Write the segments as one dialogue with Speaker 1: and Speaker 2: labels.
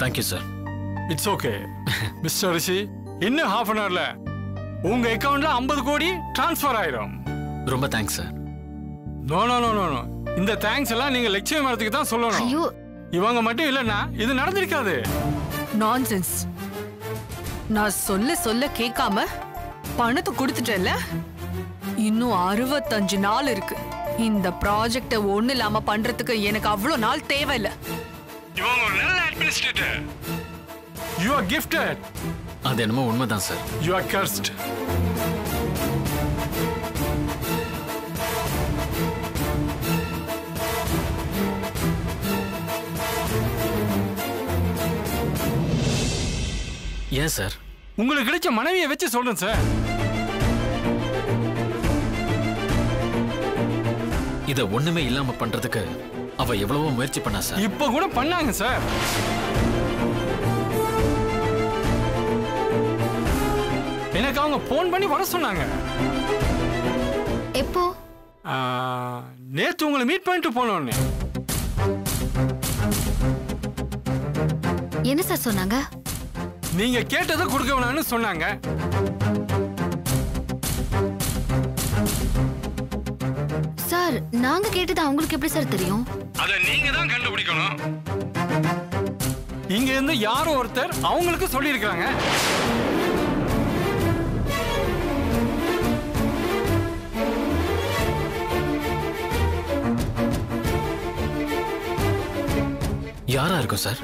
Speaker 1: Thank you sir.
Speaker 2: It's okay mister Rishi. இன்னும் half an ஹவர்ல உங்க அக்கவுண்ட்ல 50 கோடி டிரான்ஸ்ஃபர் ஆயிடும்.
Speaker 1: ரொம்ப thanks sir.
Speaker 2: No no no no no. இந்த தேங்க்ஸ் எல்லாம் நீங்க லட்சிய மரத்துக்கு தான் சொல்லணும்.
Speaker 3: ஐயோ,
Speaker 2: இவங்க மட்டும் இல்லைன்னா இது நடந்திருக்காது.
Speaker 4: நான்சென்ஸ். நான் சொல்ல கேட்காம பணத்தை கொடுத்துட்டேன்ல. இன்னும் 65 நாள் இருக்கு. இந்த ப்ராஜெக்ட ஒண்ணு இல்லாம பண்றதுக்கு எனக்கு அவ்வளவு நாள் தேவையில்லை.
Speaker 2: இவங்க ஒரு நல்ல அட்மினிஸ்ட்ரேட்டர். You are gifted.
Speaker 1: அது என்னமோ உண்மைதான் சார்.
Speaker 2: You are cursed.
Speaker 1: ஏன் சார்?
Speaker 2: உங்களுக்கு கிடைச்ச மனைவியை வச்சு சொல்றேன் சார்.
Speaker 1: இத ஒண்ணுமே இல்லாம பண்றதுக்கு அவ எவ்வளவோ முயற்சி பண்ணா சார்.
Speaker 2: இப்ப கூட பண்ணாங்க சார். எனக்கு அவங்க போன் பண்ணி வர சொன்னாங்க.
Speaker 3: எப்போ?
Speaker 2: நேத்து உங்களை மீட் பண்ணிட்டு போனோன்னு.
Speaker 3: என்ன சார் சொன்னாங்க?
Speaker 2: நீங்க கேட்டதை கொடுக்க வேணாம்னு சொன்னாங்க.
Speaker 3: சார், நாங்க கேட்டது அவங்களுக்கு எப்படி சார் தெரியும்?
Speaker 2: அத நீங்க தான் கண்டுபிடிக்கணும். இங்க இருந்து யாரோ ஒருத்தர் அவங்களுக்கு சொல்லி இருக்காங்க.
Speaker 1: யாரா இருக்கும் சார்?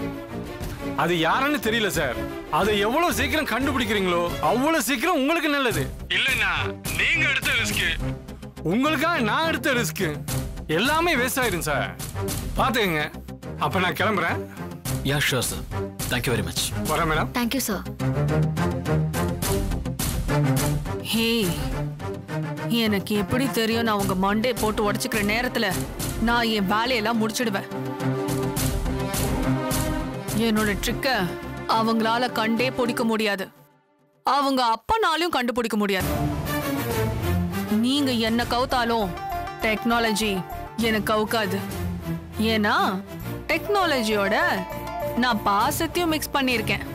Speaker 2: அது யாருன்னு தெரியல சார். அதை எவ்வளவு சீக்கிரம் கண்டுபிடிக்கிறீங்களோ அவ்வளவு சீக்கிரம் உங்களுக்கு நல்லது. இல்லைன்னா நீங்க எடுத்த ரிஸ்க், உங்களுக்காக நான் எடுத்த ரிஸ்க் எல்லாமே வேஸ்ட் ஆயிடும் சார். பாத்துக்கங்க. அப்ப நான் கிளம்புறேன்.
Speaker 1: Yeah sure sir. Thank you very much.
Speaker 2: வரேன் மேடம்.
Speaker 3: Thank you sir.
Speaker 4: ஹே, எனக்கு எப்படி தெரியும் நான் உங்க மண்டே போட்டு உடைச்சுக்கிற நேரத்துல நான் என் வேலையெல்லாம் முடிச்சிடுவேன். என்னோட ட்ரிக்க அவங்களால கண்டே பிடிக்க முடியாது. அவங்க அப்பனாலையும் கண்டுபிடிக்க முடியாது. நீங்க என்ன கவுத்தாலும் டெக்னாலஜி எனக்கு கவுக்காது. ஏன்னா டெக்னாலஜியோட நான் பாசத்தையும் மிக்ஸ் பண்ணியிருக்கேன்.